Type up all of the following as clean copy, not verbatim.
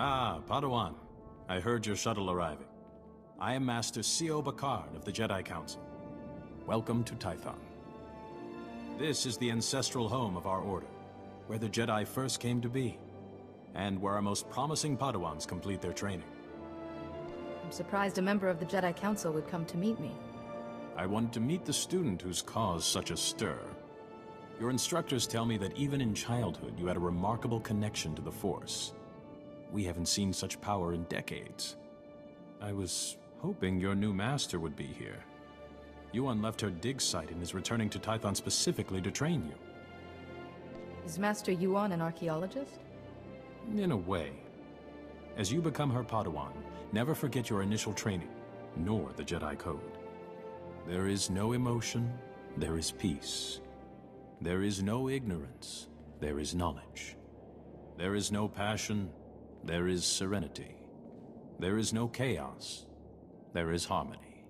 Ah, Padawan. I heard your shuttle arriving. I am Master C.O. Bakard of the Jedi Council. Welcome to Tython. This is the ancestral home of our order, where the Jedi first came to be, and where our most promising Padawans complete their training. I'm surprised a member of the Jedi Council would come to meet me. I wanted to meet the student who's caused such a stir. Your instructors tell me that even in childhood you had a remarkable connection to the Force. We haven't seen such power in decades. I was hoping your new master would be here. Yuan left her dig site and is returning to Tython specifically to train you. Is Master Yuan an archaeologist? In a way. As you become her Padawan, never forget your initial training, nor the Jedi Code. There is no emotion, there is peace. There is no ignorance, there is knowledge. There is no passion, there is serenity. There is no chaos, there is harmony.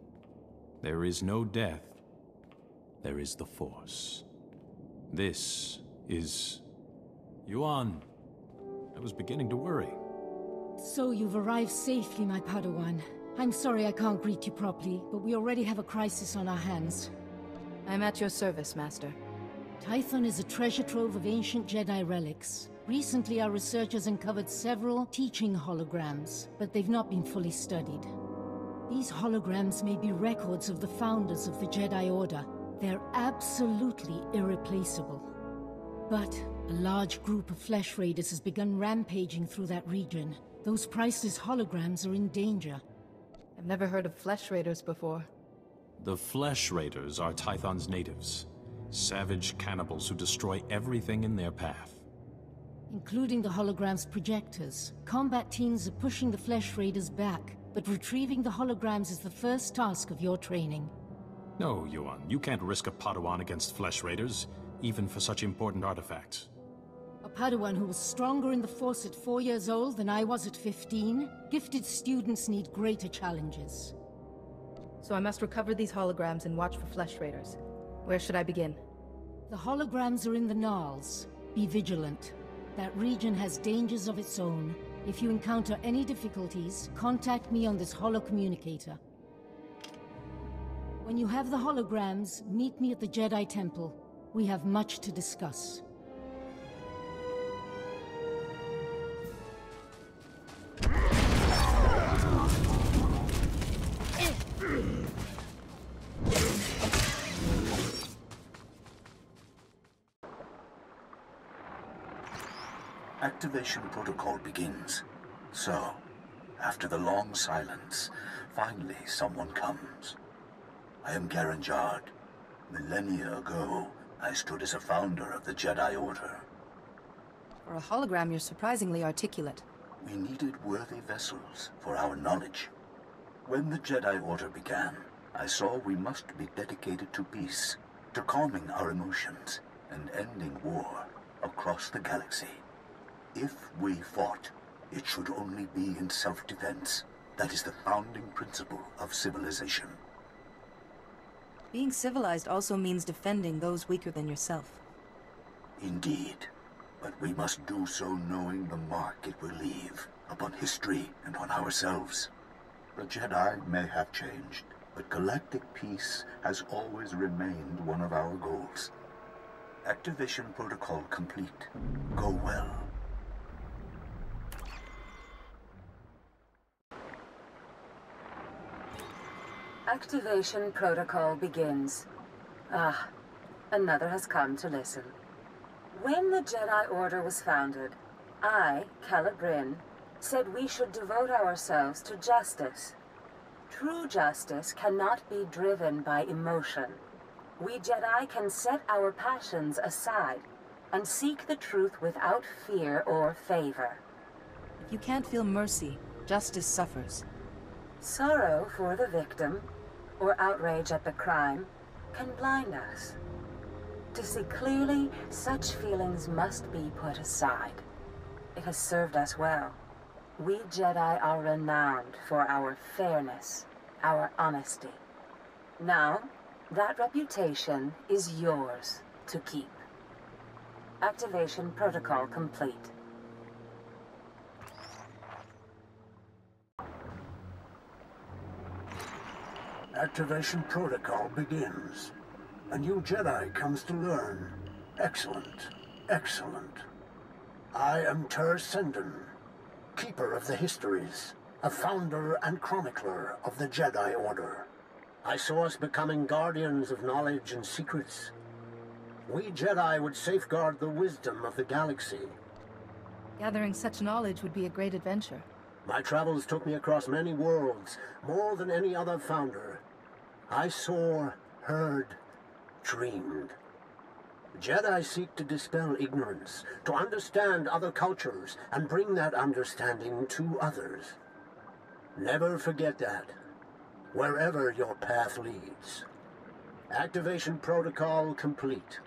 There is no death, there is the Force. This is... Yuan, I was beginning to worry. So you've arrived safely, my Padawan. I'm sorry I can't greet you properly, but we already have a crisis on our hands. I'm at your service, Master. Tython is a treasure trove of ancient Jedi relics. Recently, our researchers uncovered several teaching holograms, but they've not been fully studied. These holograms may be records of the founders of the Jedi Order. They're absolutely irreplaceable. But a large group of flesh raiders has begun rampaging through that region. Those priceless holograms are in danger. I've never heard of flesh raiders before. The Flesh Raiders are Tython's natives. Savage cannibals who destroy everything in their path. Including the hologram's projectors. Combat teams are pushing the Flesh Raiders back, but retrieving the holograms is the first task of your training. No, Yuan, you can't risk a Padawan against Flesh Raiders, even for such important artifacts. A Padawan who was stronger in the Force at 4 years old than I was at 15? Gifted students need greater challenges. So I must recover these holograms and watch for flesh raiders. Where should I begin? The holograms are in the Gnarls. Be vigilant. That region has dangers of its own. If you encounter any difficulties, contact me on this holocommunicator. When you have the holograms, meet me at the Jedi Temple. We have much to discuss. Activation protocol begins. So, after the long silence, finally someone comes. I am Garen Jard. Millennia ago, I stood as a founder of the Jedi Order. For a hologram, you're surprisingly articulate. We needed worthy vessels for our knowledge. When the Jedi Order began, I saw we must be dedicated to peace, to calming our emotions, and ending war across the galaxy. If we fought, it should only be in self-defense. That is the founding principle of civilization. Being civilized also means defending those weaker than yourself. Indeed. But we must do so knowing the mark it will leave upon history and on ourselves. The Jedi may have changed, but galactic peace has always remained one of our goals. Activation protocol complete. Go well. Activation protocol begins. Ah, another has come to listen. When the Jedi Order was founded, I, Calla Bryn, said we should devote ourselves to justice. True justice cannot be driven by emotion. We Jedi can set our passions aside and seek the truth without fear or favor. If you can't feel mercy, justice suffers. Sorrow for the victim, or outrage at the crime, can blind us. To see clearly, such feelings must be put aside. It has served us well. We Jedi are renowned for our fairness, our honesty. Now, that reputation is yours to keep. Activation protocol complete. Activation protocol begins. A new Jedi comes to learn. Excellent. Excellent. I am Ter Senden, Keeper of the Histories, a founder and chronicler of the Jedi Order. I saw us becoming guardians of knowledge and secrets. We Jedi would safeguard the wisdom of the galaxy. Gathering such knowledge would be a great adventure. My travels took me across many worlds, more than any other founder. I saw, heard, dreamed. Jedi seek to dispel ignorance, to understand other cultures, and bring that understanding to others. Never forget that, wherever your path leads. Activation protocol complete.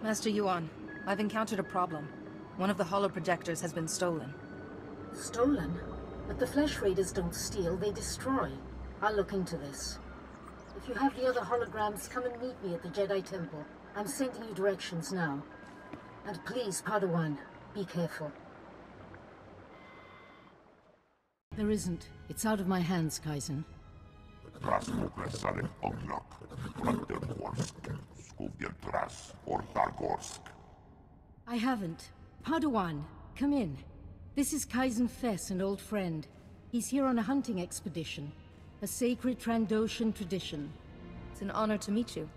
Master Yuan, I've encountered a problem. One of the holoprojectors has been stolen. Stolen? But the Flesh Raiders don't steal, they destroy. I'll look into this. If you have the other holograms, come and meet me at the Jedi Temple. I'm sending you directions now. And please, Padawan, be careful. There isn't. It's out of my hands, Kaizen. I haven't. Padawan, come in. This is Kaizen Fess, an old friend. He's here on a hunting expedition. A sacred Trandoshan tradition. It's an honor to meet you.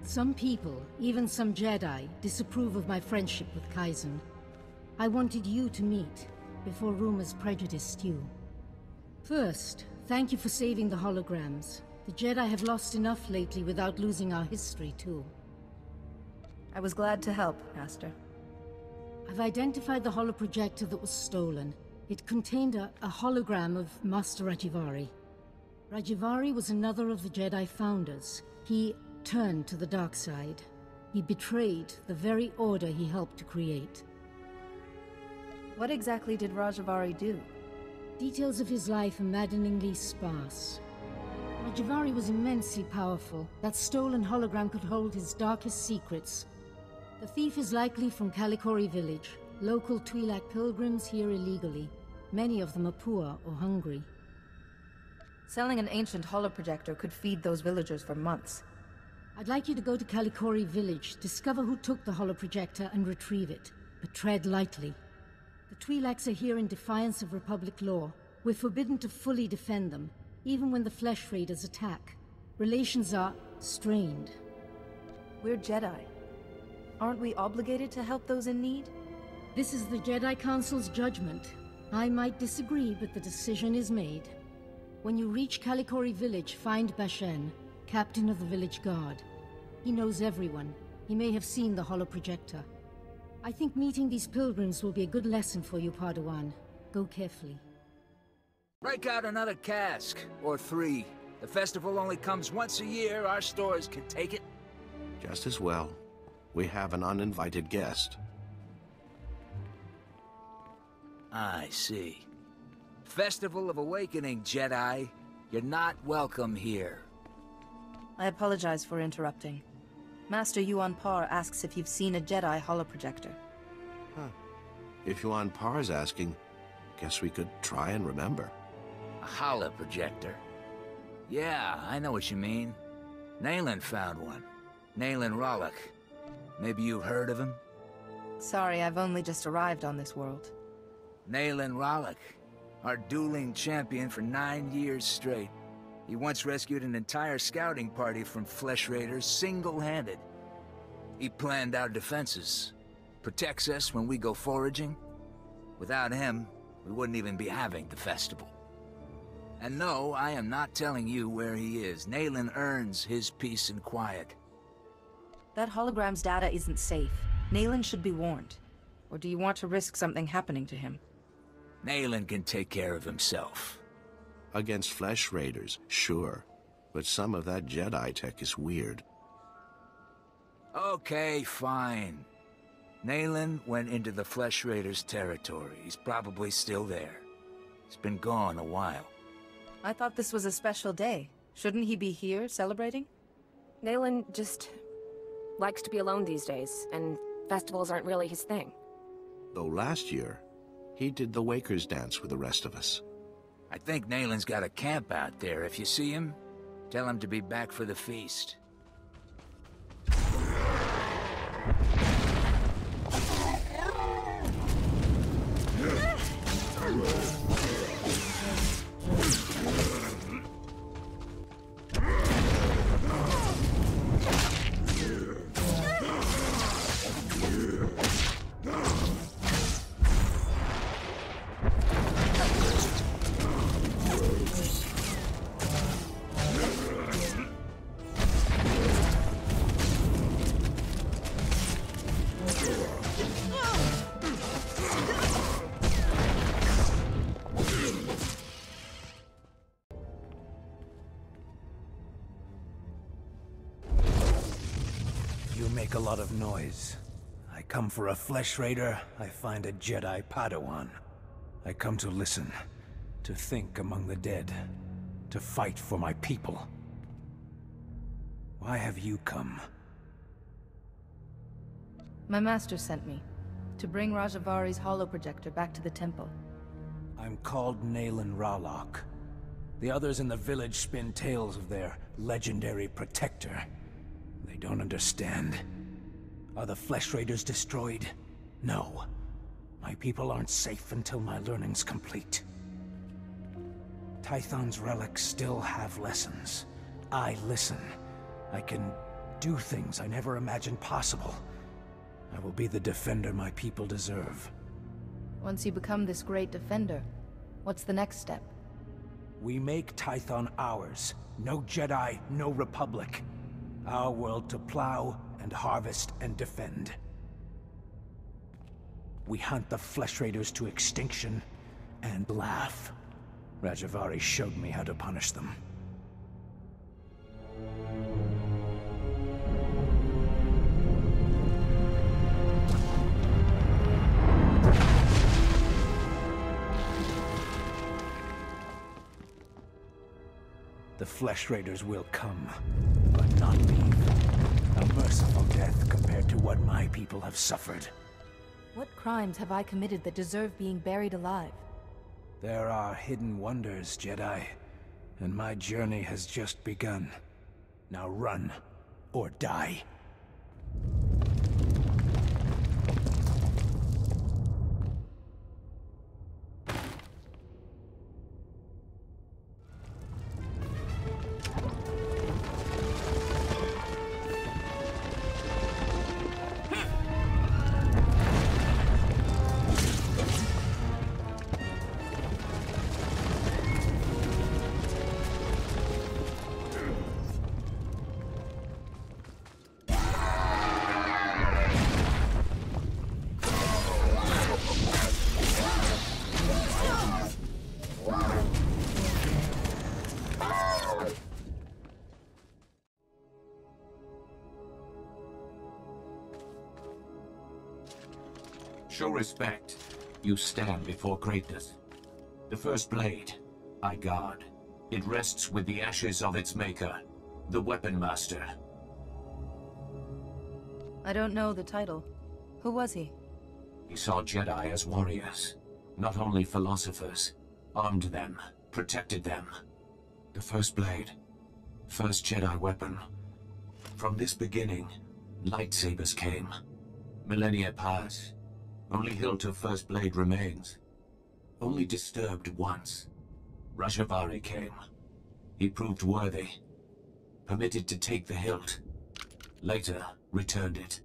Some people, even some Jedi, disapprove of my friendship with Kaizen. I wanted you to meet, before rumors prejudiced you. First, thank you for saving the holograms. The Jedi have lost enough lately without losing our history, too. I was glad to help, Master. I've identified the holoprojector that was stolen. It contained a hologram of Master Rajivari. Rajivari was another of the Jedi founders. He turned to the dark side. He betrayed the very order he helped to create. What exactly did Rajivari do? Details of his life are maddeningly sparse. Rajivari was immensely powerful. That stolen hologram could hold his darkest secrets. The thief is likely from Kalikori village. Local Twi'lek pilgrims here illegally. Many of them are poor or hungry. Selling an ancient holoprojector could feed those villagers for months. I'd like you to go to Kalikori village, discover who took the holoprojector and retrieve it. But tread lightly. The Twi'leks are here in defiance of Republic law. We're forbidden to fully defend them, even when the Flesh Raiders attack. Relations are strained. We're Jedi. Aren't we obligated to help those in need? This is the Jedi Council's judgment. I might disagree, but the decision is made. When you reach Kalikori village, find Bashen, captain of the village guard. He knows everyone. He may have seen the holoprojector. I think meeting these pilgrims will be a good lesson for you, Padawan. Go carefully. Break out another cask, or 3. The festival only comes once a year. Our stores can take it. Just as well. We have an uninvited guest. I see. Festival of Awakening, Jedi. You're not welcome here. I apologize for interrupting. Master Yuan Par asks if you've seen a Jedi holoprojector. Huh. If Yuan Par's asking, guess we could try and remember. A holoprojector? Yeah, I know what you mean. Nayland found one. Nayland Rollick. Maybe you've heard of him? Sorry, I've only just arrived on this world. Nayland Rollick, our dueling champion for 9 years straight. He once rescued an entire scouting party from Flesh Raiders single-handed. He planned our defenses, protects us when we go foraging. Without him, we wouldn't even be having the festival. And no, I am not telling you where he is. Nayland earns his peace and quiet. That hologram's data isn't safe. Nayland should be warned. Or do you want to risk something happening to him? Nayland can take care of himself. Against flesh raiders, sure. But some of that Jedi tech is weird. Okay, fine. Nayland went into the Flesh Raiders' territory. He's probably still there. He's been gone a while. I thought this was a special day. Shouldn't he be here, celebrating? Nayland just likes to be alone these days, and festivals aren't really his thing. Though last year, he did the Waker's Dance with the rest of us. I think Nayland's got a camp out there. If you see him, tell him to be back for the feast. You make a lot of noise. I come for a flesh raider, I find a Jedi Padawan. I come to listen, to think among the dead, to fight for my people. Why have you come? My master sent me, to bring Rajavari's holoprojector back to the temple. I'm called Nayland Ralok. The others in the village spin tales of their legendary protector. They don't understand. Are the flesh raiders destroyed? No. My people aren't safe until my learning's complete. Tython's relics still have lessons. I listen. I can do things I never imagined possible. I will be the defender my people deserve. Once you become this great defender, what's the next step? We make Tython ours. No Jedi, no Republic. Our world to plow and harvest and defend. We hunt the flesh raiders to extinction and laugh. Rajivari showed me how to punish them. The flesh raiders will come, but not leave. A merciful death compared to what my people have suffered. What crimes have I committed that deserve being buried alive? There are hidden wonders, Jedi, and my journey has just begun. Now run, or die. Show respect. You stand before greatness. The first blade, I guard. It rests with the ashes of its maker, the Weapon Master. I don't know the title. Who was he? He saw Jedi as warriors, not only philosophers. Armed them, protected them. The first blade, first Jedi weapon. From this beginning, lightsabers came. Millennia pass. Only hilt of first blade remains. Only disturbed once. Rajivari came. He proved worthy. Permitted to take the hilt. Later, returned it.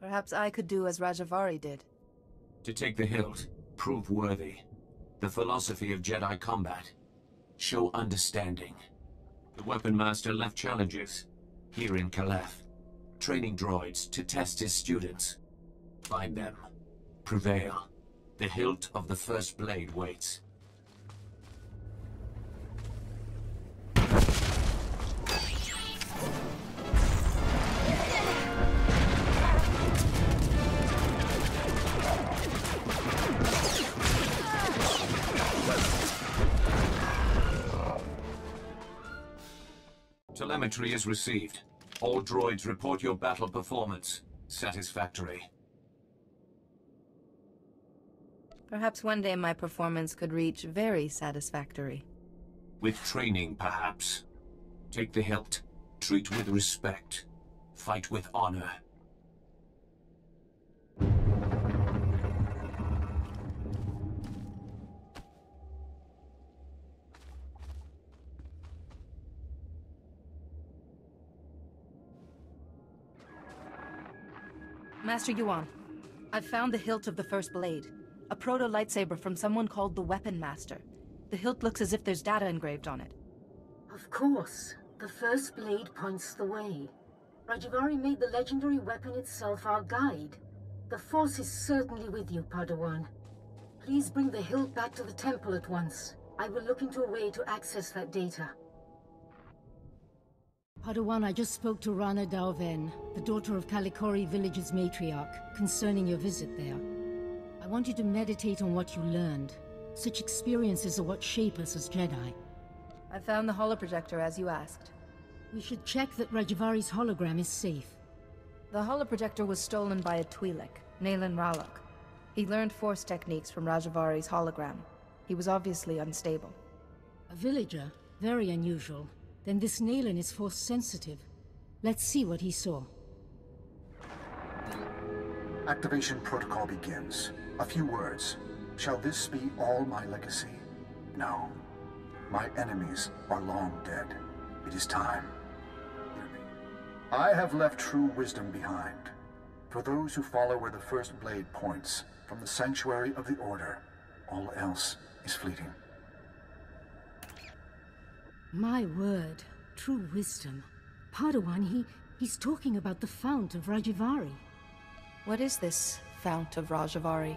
Perhaps I could do as Rajivari did. To take the hilt, prove worthy. The philosophy of Jedi combat. Show understanding. The Weapon Master left challenges. Here in Caliph. Training droids to test his students. Find them. Prevail. The hilt of the first blade waits. Telemetry is received. All droids report your battle performance. Satisfactory. Perhaps one day my performance could reach very satisfactory. With training, perhaps. Take the hilt. Treat with respect. Fight with honor. Master Yuan, I've found the hilt of the first blade. A proto-lightsaber from someone called the Weapon Master. The hilt looks as if there's data engraved on it. Of course. The first blade points the way. Rajivari made the legendary weapon itself our guide. The Force is certainly with you, Padawan. Please bring the hilt back to the temple at once. I will look into a way to access that data. Padawan, I just spoke to Rana Dalven, the daughter of Kalikori Village's matriarch, concerning your visit there. I want you to meditate on what you learned. Such experiences are what shape us as Jedi. I found the holoprojector as you asked. We should check that Rajivari's hologram is safe. The holoprojector was stolen by a Twi'lek, Naylan Ralok. He learned Force techniques from Rajivari's hologram. He was obviously unstable. A villager? Very unusual. Then this Naylan is Force sensitive. Let's see what he saw. Activation protocol begins. A few words. Shall this be all my legacy? No. My enemies are long dead. It is time. Hear me. I have left true wisdom behind. For those who follow where the first blade points, from the sanctuary of the Order, all else is fleeting. My word. True wisdom. Padawan, he's talking about the Fount of Rajivari. What is this Fount of Rajivari?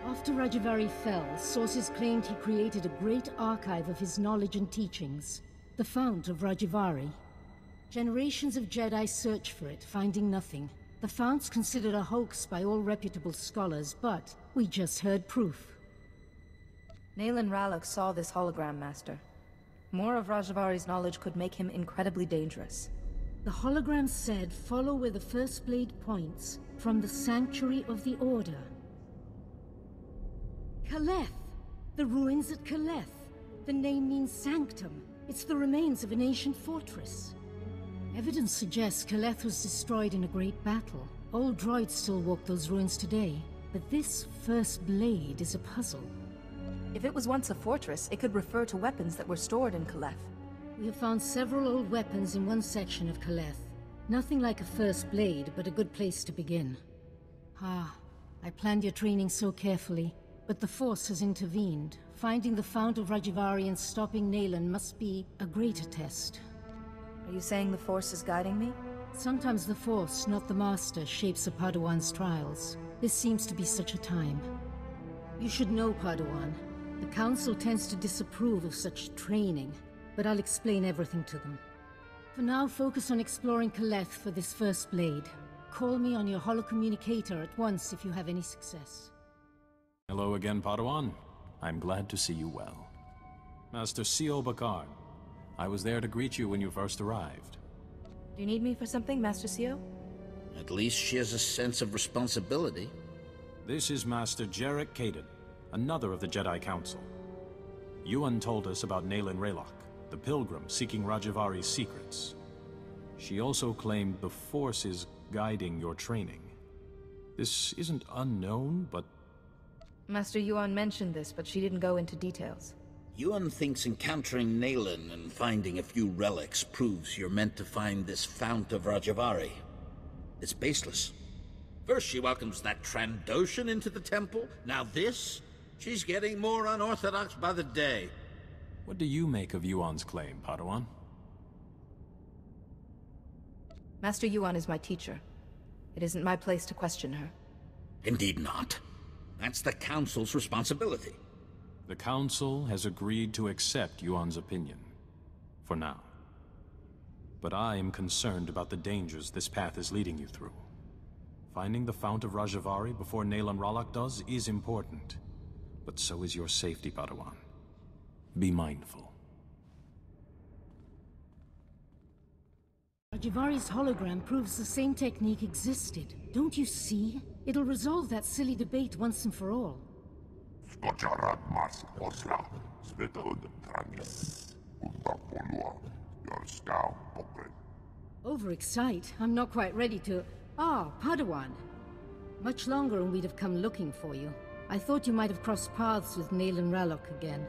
After Rajivari fell, sources claimed he created a great archive of his knowledge and teachings. The Fount of Rajivari. Generations of Jedi search for it, finding nothing. The Fount's considered a hoax by all reputable scholars, but we just heard proof. Naylan Ralok saw this hologram, Master. More of Rajivari's knowledge could make him incredibly dangerous. The hologram said, follow where the first blade points, from the sanctuary of the Order. Kaleth! The ruins at Kaleth. The name means sanctum. It's the remains of an ancient fortress. Evidence suggests Kaleth was destroyed in a great battle. Old droids still walk those ruins today, but this first blade is a puzzle. If it was once a fortress, it could refer to weapons that were stored in Kaleth. We have found several old weapons in one section of Kaleth. Nothing like a first blade, but a good place to begin. I planned your training so carefully, but the Force has intervened. Finding the Fount of Rajivari and stopping Naylan must be a greater test. Are you saying the Force is guiding me? Sometimes the Force, not the Master, shapes a Padawan's trials. This seems to be such a time. You should know, Padawan. The Council tends to disapprove of such training, but I'll explain everything to them. For now, focus on exploring Kaleth for this first blade. Call me on your holocommunicator at once if you have any success. Hello again, Padawan. I'm glad to see you well. Master Sio Bakar, I was there to greet you when you first arrived. Do you need me for something, Master Sio? At least she has a sense of responsibility. This is Master Jarek Kaden, another of the Jedi Council. Yuan told us about Naylan Ralok, the pilgrim seeking Rajivari's secrets. She also claimed the Force is guiding your training. This isn't unknown, but... Master Yuan mentioned this, but she didn't go into details. Yuan thinks encountering Naylan and finding a few relics proves you're meant to find this Fount of Rajivari. It's baseless. First she welcomes that Trandoshan into the temple, now this? She's getting more unorthodox by the day. What do you make of Yuan's claim, Padawan? Master Yuan is my teacher. It isn't my place to question her. Indeed not. That's the Council's responsibility. The Council has agreed to accept Yuan's opinion. For now. But I am concerned about the dangers this path is leading you through. Finding the Fount of Rajivari before Naylan Ralak does is important. But so is your safety, Padawan. Be mindful. Rajivari's hologram proves the same technique existed. Don't you see? It'll resolve that silly debate once and for all. Overexcite? I'm not quite ready to... Ah, Padawan. Much longer and we'd have come looking for you. I thought you might have crossed paths with Naylan Ralok again.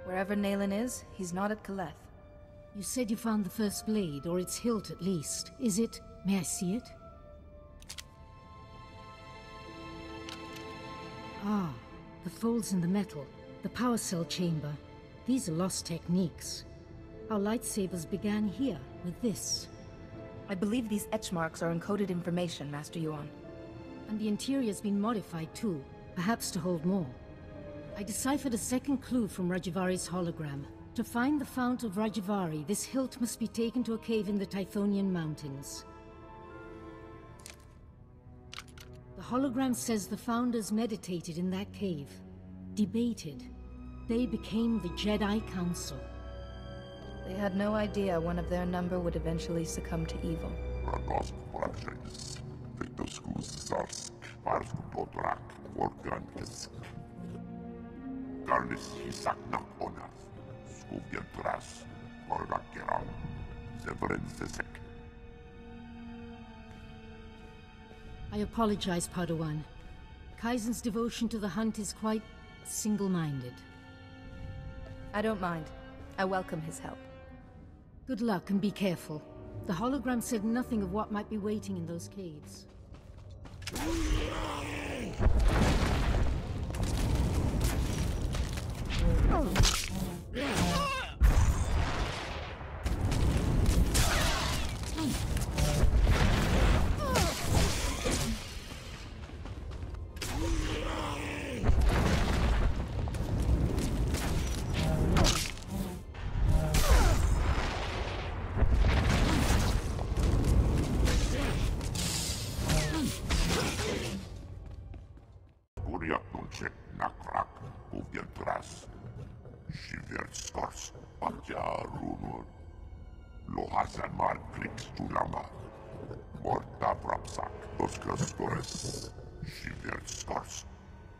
Wherever Naylan is, he's not at Kaleth. You said you found the first blade, or its hilt at least. Is it... May I see it? Ah, the folds in the metal. The power cell chamber. These are lost techniques. Our lightsabers began here, with this. I believe these etch marks are encoded information, Master Yuan. And the interior's been modified too, perhaps to hold more. I deciphered a second clue from Rajivari's hologram. To find the Fount of Rajivari, this hilt must be taken to a cave in the Tythonian mountains. The hologram says the Founders meditated in that cave. Debated. They became the Jedi Council. They had no idea one of their number would eventually succumb to evil. I apologize, Padawan. Kaizen's devotion to the hunt is quite single-minded. I don't mind. I welcome his help. Good luck and be careful. The hologram said nothing of what might be waiting in those caves.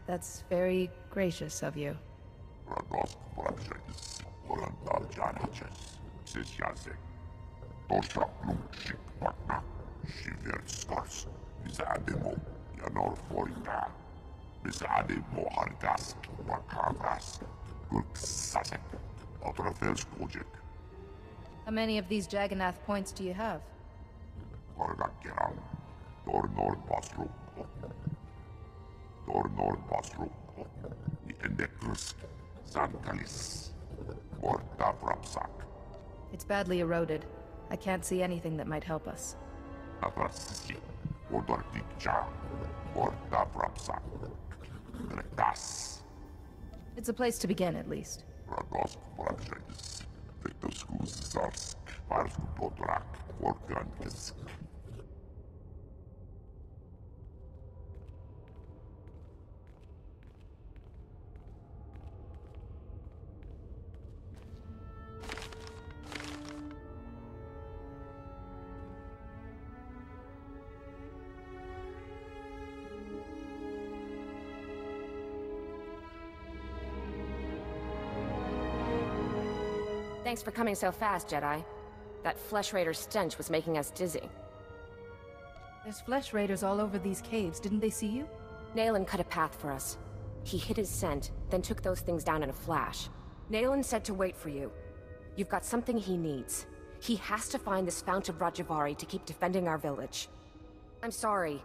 That's very gracious of you. How many of these Jagannath points do you have? It's badly eroded. I can't see anything that might help us. It's a place to begin, at least. Thanks for coming so fast, Jedi. That Flesh Raider stench was making us dizzy. There's Flesh Raiders all over these caves. Didn't they see you? Naylan cut a path for us. He hid his scent, then took those things down in a flash. Naylan said to wait for you. You've got something he needs. He has to find this Fount of Rajivari to keep defending our village. I'm sorry.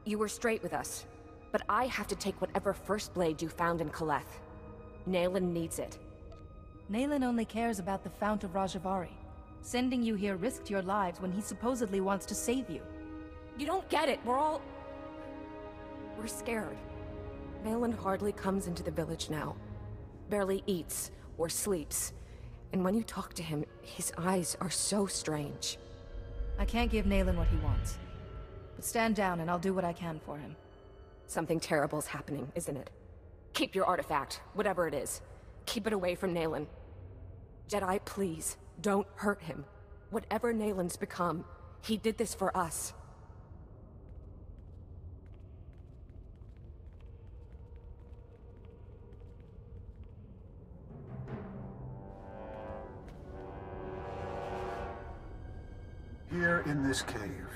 You were straight with us. But I have to take whatever first blade you found in Kaleth. Naylan needs it. Naylan only cares about the Fount of Rajivari. Sending you here risked your lives when he supposedly wants to save you. You don't get it. We're scared. Malin hardly comes into the village now. Barely eats or sleeps. And when you talk to him, his eyes are so strange. I can't give Nayland what he wants. But stand down and I'll do what I can for him. Something terrible's happening, isn't it? Keep your artifact, whatever it is. Keep it away from Nayland. Jedi, please, don't hurt him. Whatever Nayland's become, he did this for us. Here in this cave,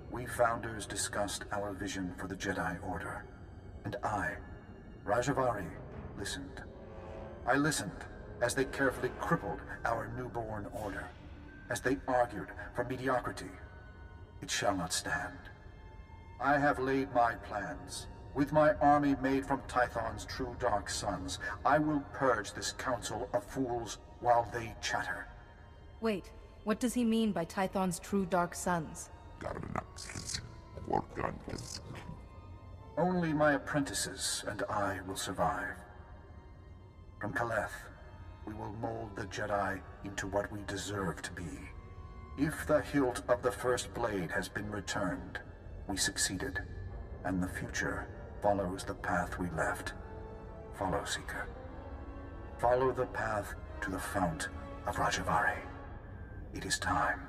we Founders discussed our vision for the Jedi Order. And I, Rajivari, listened. I listened as they carefully crippled our newborn order, as they argued for mediocrity. It shall not stand. I have laid my plans. With my army made from Tython's true dark sons, I will purge this council of fools while they chatter. Wait, what does he mean by Tython's true dark sons? Only my apprentices and I will survive. From Caleth, we will mold the Jedi into what we deserve to be. If the hilt of the first blade has been returned, we succeeded, and the future follows the path we left. Follow, Seeker. Follow the path to the Fount of Rajivari. It is time.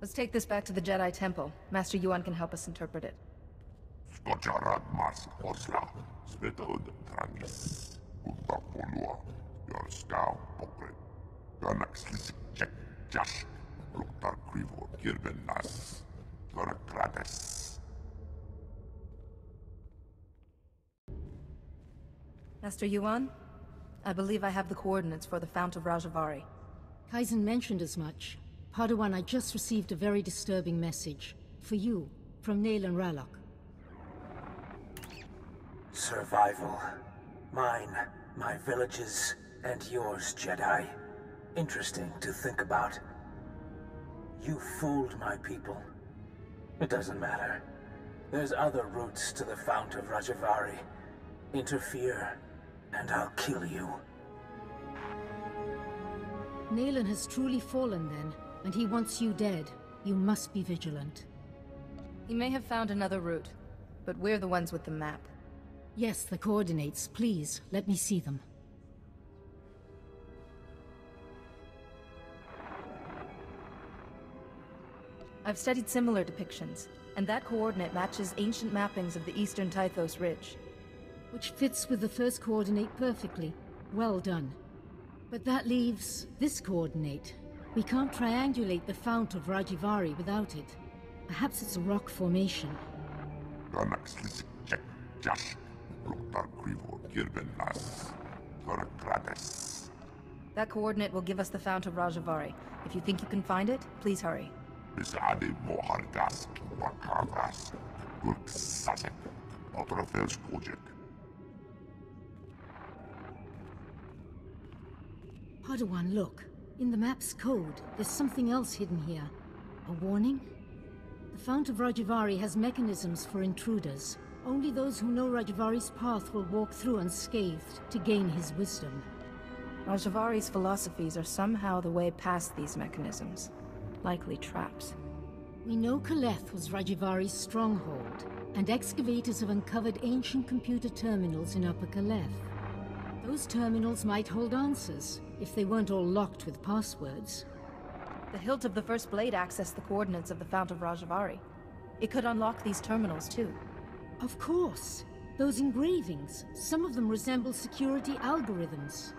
Let's take this back to the Jedi Temple. Master Yuan can help us interpret it. Master Yuan, I believe I have the coordinates for the Fount of Rajivari. Kaizen mentioned as much. Padawan, I just received a very disturbing message. For you, from Nayland Ralok. Survival. Mine, my villages, and yours, Jedi. Interesting to think about. You fooled my people. It doesn't matter. There's other routes to the Fount of Rajivari. Interfere, and I'll kill you. Nayland has truly fallen then, and he wants you dead. You must be vigilant. He may have found another route, but we're the ones with the map. Yes, the coordinates. Please, let me see them. I've studied similar depictions, and that coordinate matches ancient mappings of the eastern Tythos Ridge. Which fits with the first coordinate perfectly. Well done. But that leaves this coordinate. We can't triangulate the Fount of Rajivari without it. Perhaps it's a rock formation. That coordinate will give us the Fount of Rajivari. If you think you can find it, please hurry. Padawan, look. In the map's code, there's something else hidden here. A warning? The Fount of Rajivari has mechanisms for intruders. Only those who know Rajivari's path will walk through unscathed to gain his wisdom. Rajivari's philosophies are somehow the way past these mechanisms. Likely traps. We know Caleth was Rajivari's stronghold, and excavators have uncovered ancient computer terminals in Upper Caleth. Those terminals might hold answers, if they weren't all locked with passwords. The hilt of the first blade accessed the coordinates of the Fount of Rajivari. It could unlock these terminals too. Of course. Those engravings, some of them resemble security algorithms.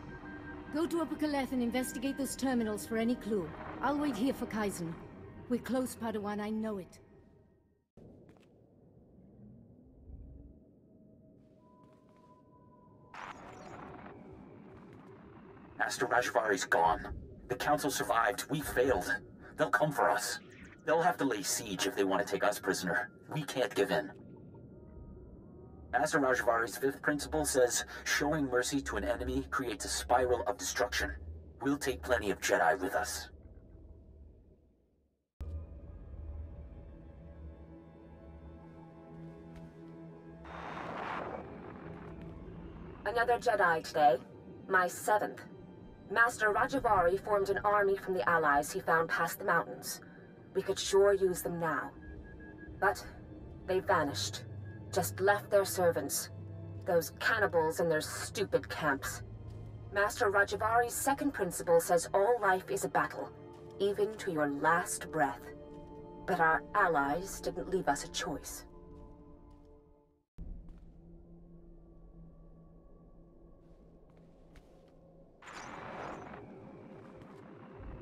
Go to Upper Caleth and investigate those terminals for any clue. I'll wait here for Kaizen. We're close, Padawan, I know it. Master Rajivari's gone. The Council survived. We failed. They'll come for us. They'll have to lay siege if they want to take us prisoner. We can't give in. Master Rajivari's fifth principle says, showing mercy to an enemy creates a spiral of destruction. We'll take plenty of Jedi with us. Another Jedi today. My 7th. Master Rajivari formed an army from the allies he found past the mountains. We could sure use them now. But they vanished. Just left their servants. Those cannibals in their stupid camps. Master Rajivari's second principle says all life is a battle, even to your last breath. But our allies didn't leave us a choice.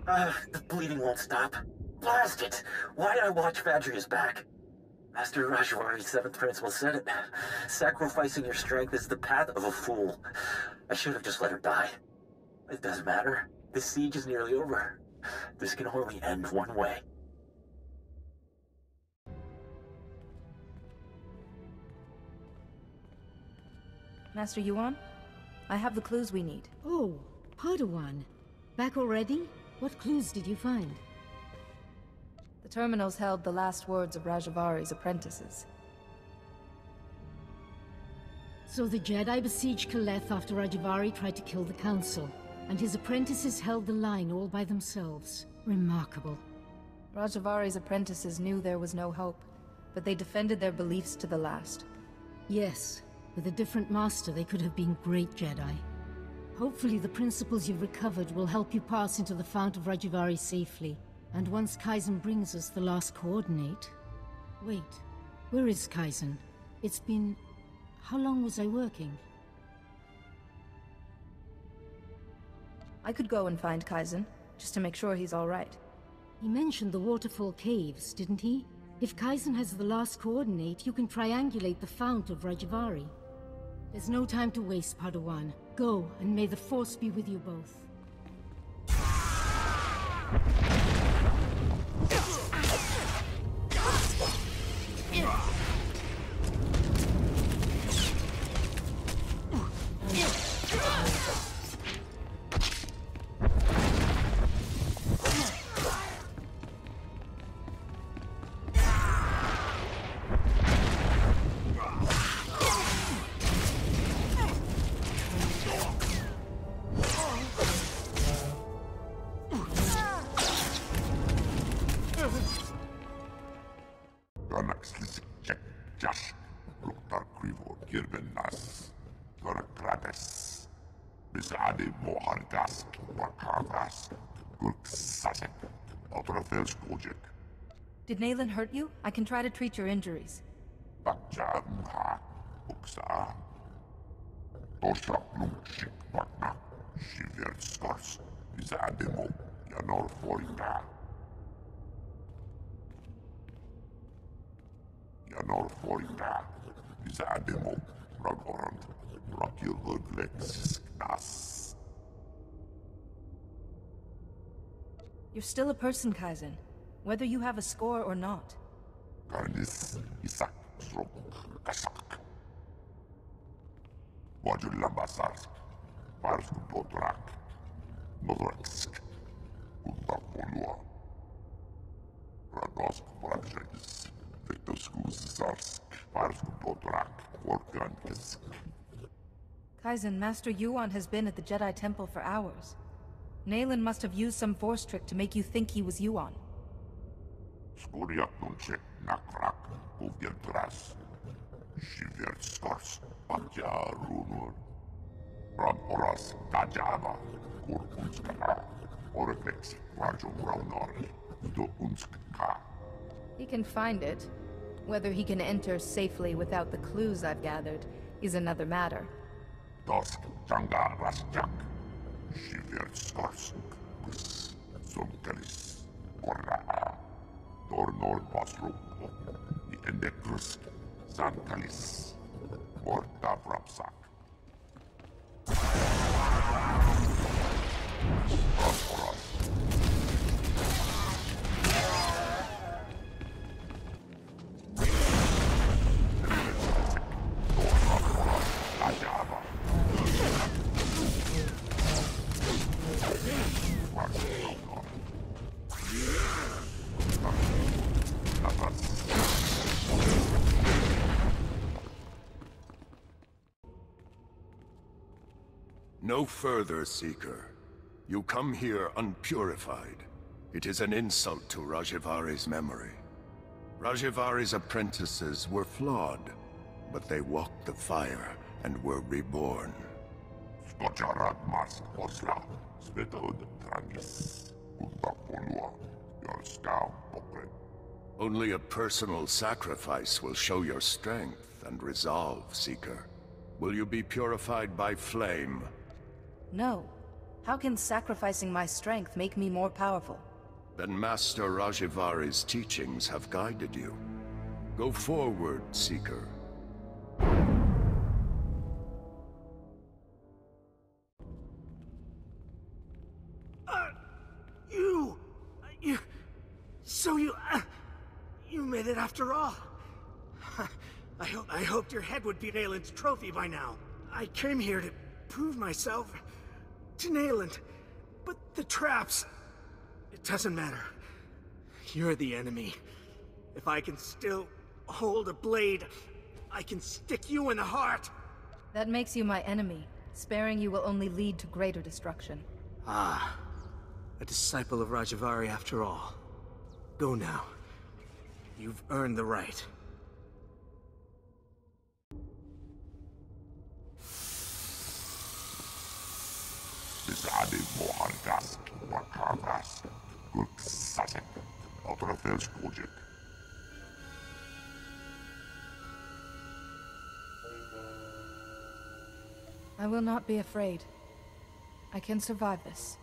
The bleeding won't stop. Blast it! Why'd I watch Vadria's back? Master Rajivari's 7th principle said it. Sacrificing your strength is the path of a fool. I should have just let her die. It doesn't matter. This siege is nearly over. This can only end one way. Master Yuan, I have the clues we need. Oh, Padawan. Back already? What clues did you find? The terminals held the last words of Rajivari's apprentices. So the Jedi besieged Kaleth after Rajivari tried to kill the Council, and his apprentices held the line all by themselves. Remarkable. Rajivari's apprentices knew there was no hope, but they defended their beliefs to the last. Yes, with a different master they could have been great Jedi. Hopefully the principles you've recovered will help you pass into the Fount of Rajivari safely. And once Kaizen brings us the last coordinate... Wait, where is Kaizen? It's been... How long was I working? I could go and find Kaizen, just to make sure he's all right. He mentioned the Waterfall Caves, didn't he? If Kaizen has the last coordinate, you can triangulate the Fount of Rajivari. There's no time to waste, Padawan. Go, and may the Force be with you both. Did Nayland hurt you? I can try to treat your injuries. You're still a person, Kaizen, whether you have a score or not. Kaizen, Master Yuan has been at the Jedi Temple for hours. Nayland must have used some force trick to make you think he was Yuan. He can find it. Whether he can enter safely without the clues I've gathered is another matter. No further, Seeker. You come here unpurified. It is an insult to Rajivari's memory. Rajivari's apprentices were flawed, but they walked the fire and were reborn. Only a personal sacrifice will show your strength and resolve, Seeker. Will you be purified by flame? No. How can sacrificing my strength make me more powerful? Then Master Rajivari's teachings have guided you. Go forward, Seeker. You made it after all. I hoped your head would be Nayland's trophy by now. I came here to prove myself to Nayland, but the traps... It doesn't matter. You're the enemy. If I can still hold a blade, I can stick you in the heart. That makes you my enemy. Sparing you will only lead to greater destruction. Ah, a disciple of Rajivari after all. Go now. You've earned the right. I will not be afraid. I can survive this.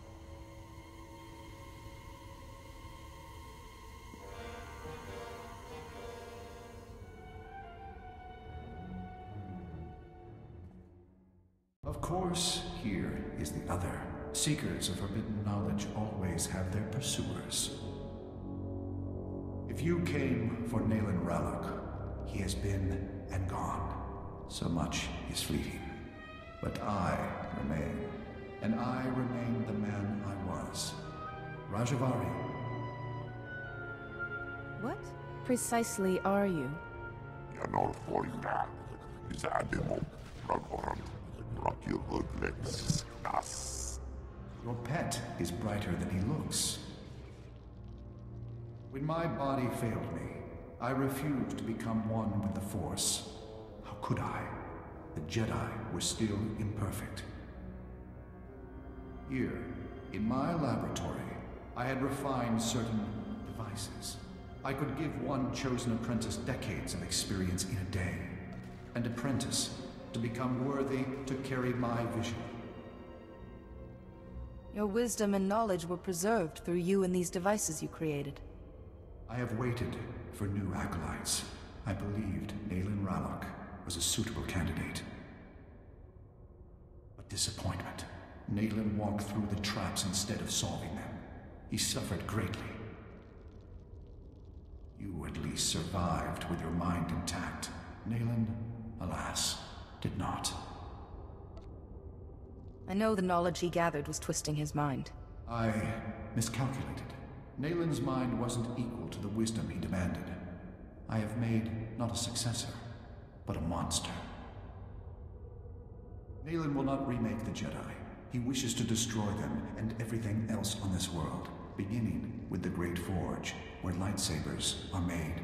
Of course, here is the other. Seekers of forbidden knowledge always have their pursuers. If you came for Nayland Ralloc, he has been and gone. So much is fleeting. But I remain, and I remain the man I was. Rajivari. What precisely are you? Your pet is brighter than he looks. When my body failed me, I refused to become one with the Force. How could I? The Jedi were still imperfect. Here, in my laboratory, I had refined certain devices. I could give one chosen apprentice decades of experience in a day. An apprentice to become worthy to carry my vision. Your wisdom and knowledge were preserved through you and these devices you created. I have waited for new acolytes. I believed Nayland Ralloc was a suitable candidate. But disappointment. Nayland walked through the traps instead of solving them. He suffered greatly. You at least survived with your mind intact. Nayland, alas, did not. I know the knowledge he gathered was twisting his mind. I miscalculated. Nayland's mind wasn't equal to the wisdom he demanded. I have made not a successor, but a monster. Nayland will not remake the Jedi. He wishes to destroy them and everything else on this world, beginning with the Great Forge, where lightsabers are made.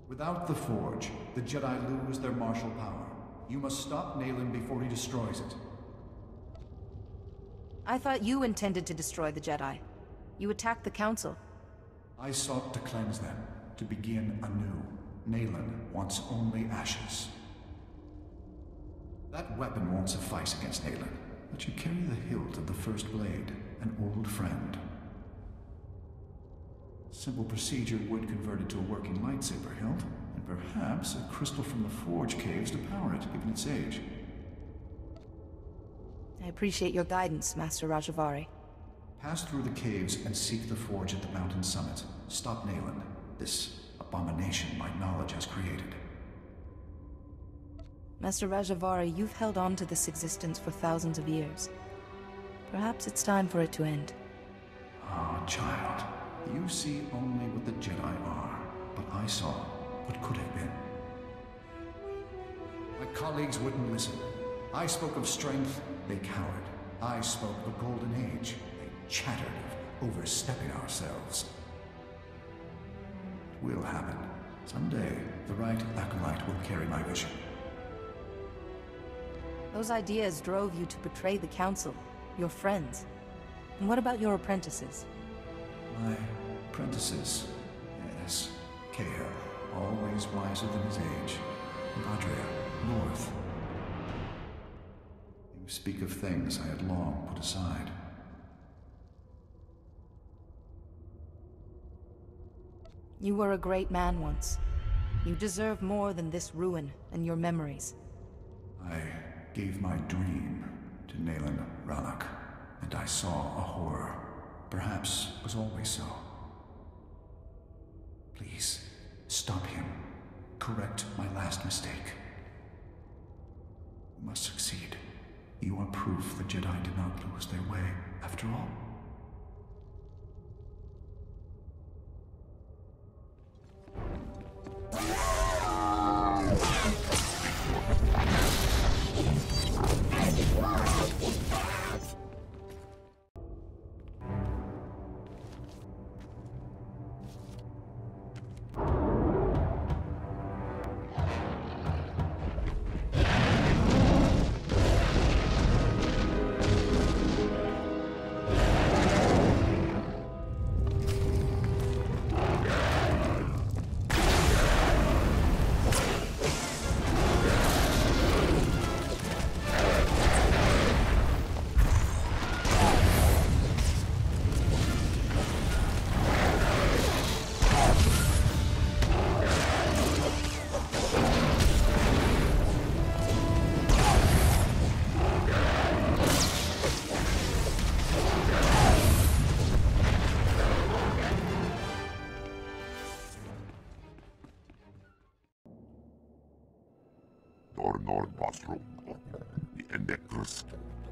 Without the Forge, the Jedi lose their martial power. You must stop Nayland before he destroys it. I thought you intended to destroy the Jedi. You attacked the Council. I sought to cleanse them, to begin anew. Nayland wants only ashes. That weapon won't suffice against Nayland, but you carry the hilt of the First Blade, an old friend. Simple procedure would convert it to a working lightsaber hilt, and perhaps a crystal from the Forge caves to power it, given its age. I appreciate your guidance, Master Rajivari. Pass through the caves and seek the Forge at the mountain summit. Stop Nayland, this abomination my knowledge has created. Master Rajivari, you've held on to this existence for thousands of years. Perhaps it's time for it to end. Ah, child. You see only what the Jedi are, but I saw what could have been. My colleagues wouldn't listen. I spoke of strength, they cowered. I spoke of a golden age. They chattered of overstepping ourselves. It will happen. Someday, the right acolyte will carry my vision. Those ideas drove you to betray the Council, your friends. And what about your apprentices? My apprentices, yes. Cahill, always wiser than his age. Vadria, North. You speak of things I had long put aside. You were a great man once. You deserve more than this ruin and your memories. I gave my dream to Nayland Rallock, and I saw a horror. Perhaps it was always so. Please, stop him. Correct my last mistake. You must succeed. You are proof the Jedi did not lose their way, after all.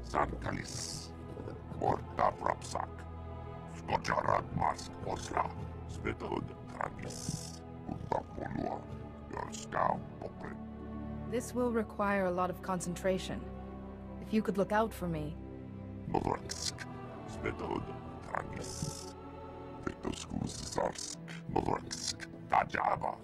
Santalis, Morta Brapsak, Skojarad Mask Osla, Svetod Tragis, Umpapolua, Yorska Popre. This will require a lot of concentration. If you could look out for me. Nodransk, Svetod Tragis, Vetoskus Zarsk, Nodransk, Tajava.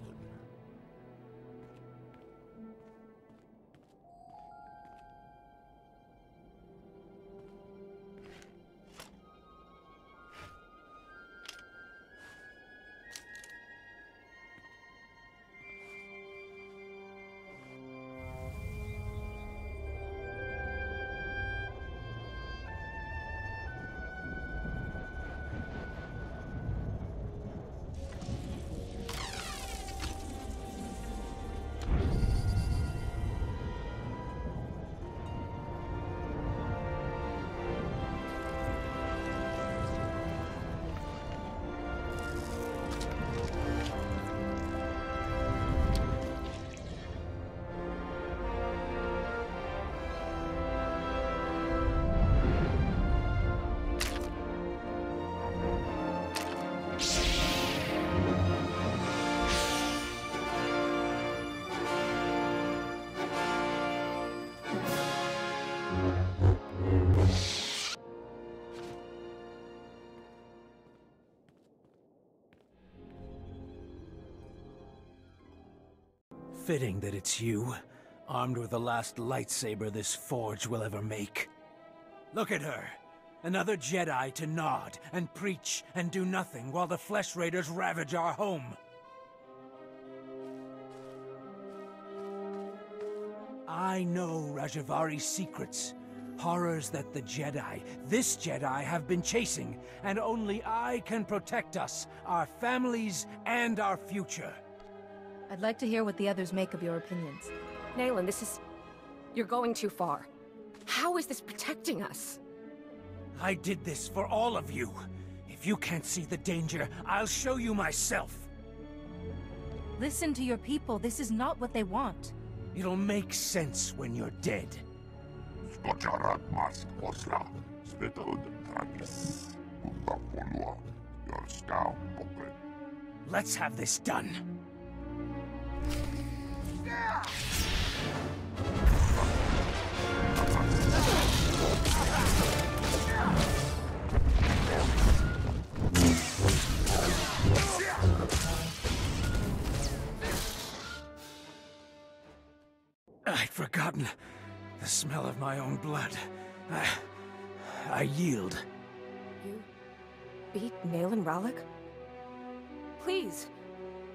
Fitting that it's you, armed with the last lightsaber this forge will ever make. Look at her! Another Jedi to nod and preach and do nothing while the Flesh Raiders ravage our home. I know Rajivari's secrets. Horrors that the Jedi, this Jedi, have been chasing, and only I can protect us, our families, and our future. I'd like to hear what the others make of your opinions. Nayland, this is... You're going too far. How is this protecting us? I did this for all of you. If you can't see the danger, I'll show you myself. Listen to your people. This is not what they want. It'll make sense when you're dead. Skojarad Mask Osla, Svetod Tragis, Umpapolua, Yorska Popre. Let's have this done. Yeah! forgotten the smell of my own blood. I yield. You beat Nayland Rallick? Please,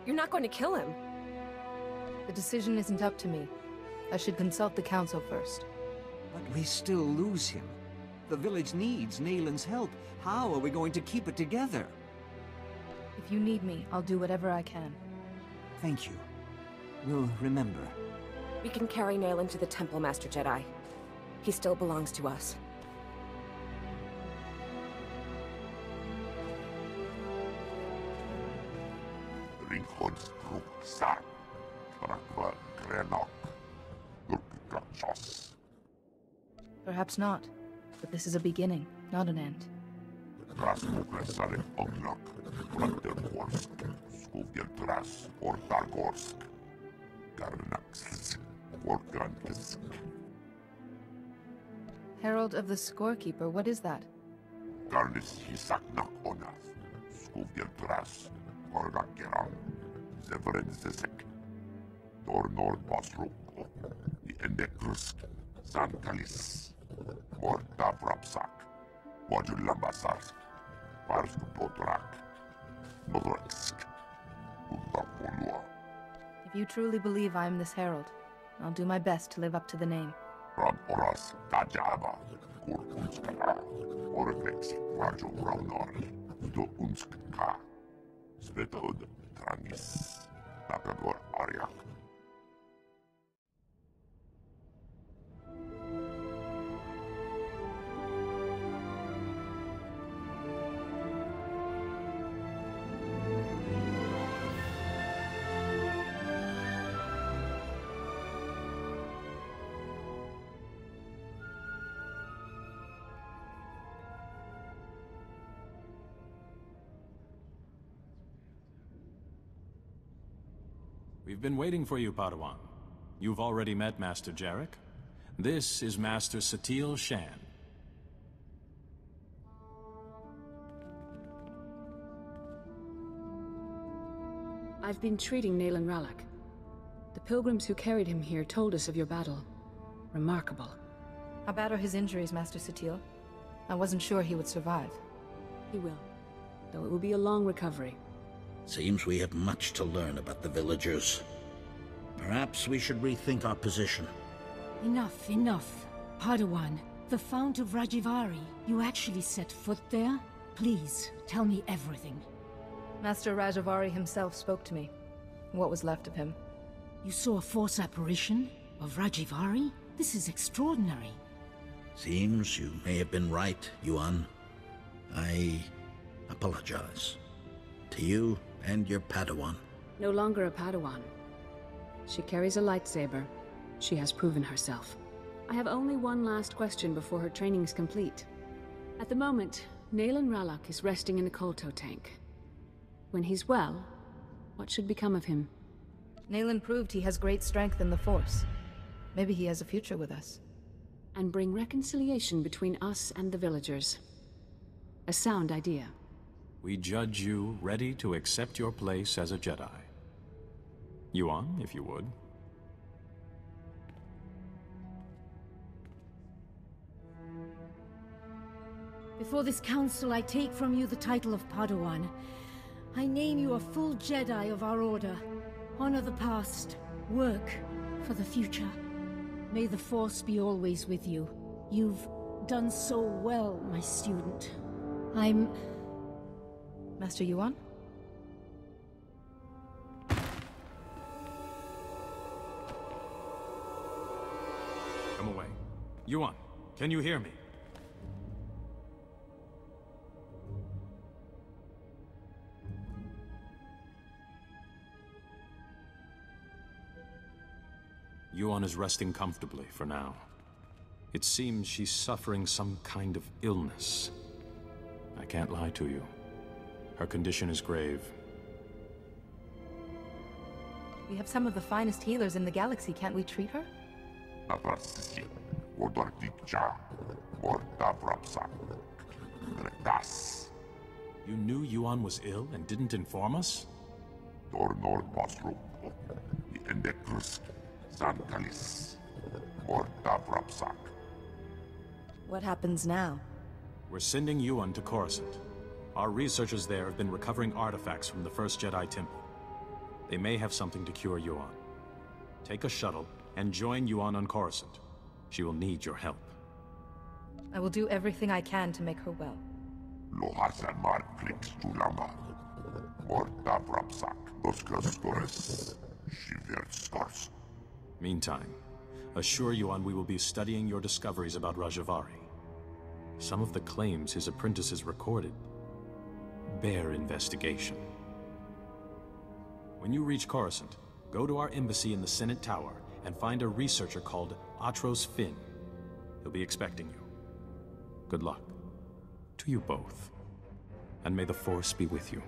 you're not going to kill him. The decision isn't up to me. I should consult the council first. But we still lose him. The village needs Nayland's help. How are we going to keep it together? If you need me, I'll do whatever I can. Thank you. We'll remember. We can carry Nayland to the temple, Master Jedi. He still belongs to us. Perhaps not, but this is a beginning, not an end. Herald of the Scorekeeper, what is that? If you truly believe I am this herald, I'll do my best to live up to the name. We've been waiting for you, Padawan. You've already met Master Jarek. This is Master Satele Shan. I've been treating Nayland Rallick. The pilgrims who carried him here told us of your battle. Remarkable. How bad are his injuries, Master Satele? I wasn't sure he would survive. He will, though it will be a long recovery. Seems we have much to learn about the villagers. Perhaps we should rethink our position. Enough, enough. Padawan, the Fount of Rajivari. You actually set foot there? Please, tell me everything. Master Rajivari himself spoke to me. What was left of him. You saw a force apparition? Of Rajivari? This is extraordinary. Seems you may have been right, Yuan. I apologize. To you and your Padawan. No longer a Padawan. She carries a lightsaber. She has proven herself. I have only one last question before her training's complete. At the moment, Nayland Rallick is resting in a Kolto tank. When he's well, what should become of him? Nayland proved he has great strength in the Force. Maybe he has a future with us. And bring reconciliation between us and the villagers. A sound idea. We judge you ready to accept your place as a Jedi. Yuan, if you would. Before this council, I take from you the title of Padawan. I name you a full Jedi of our order. Honor the past. Work for the future. May the Force be always with you. You've done so well, my student. I'm... Master Yuan? Come away. Yuan, can you hear me? Yuan is resting comfortably for now. It seems she's suffering some kind of illness. I can't lie to you. Her condition is grave. We have some of the finest healers in the galaxy. Can't we treat her? You knew Yuan was ill and didn't inform us? What happens now? We're sending Yuan to Coruscant. Our researchers there have been recovering artifacts from the first Jedi Temple. They may have something to cure Yuan. Take a shuttle and join Yuan on Coruscant. She will need your help. I will do everything I can to make her well. Meantime, assure Yuan we will be studying your discoveries about Rajivari. Some of the claims his apprentices recorded bear investigation. When you reach Coruscant, go to our embassy in the Senate Tower and find a researcher called Atros Finn. He'll be expecting you. Good luck. To you both. And may the Force be with you.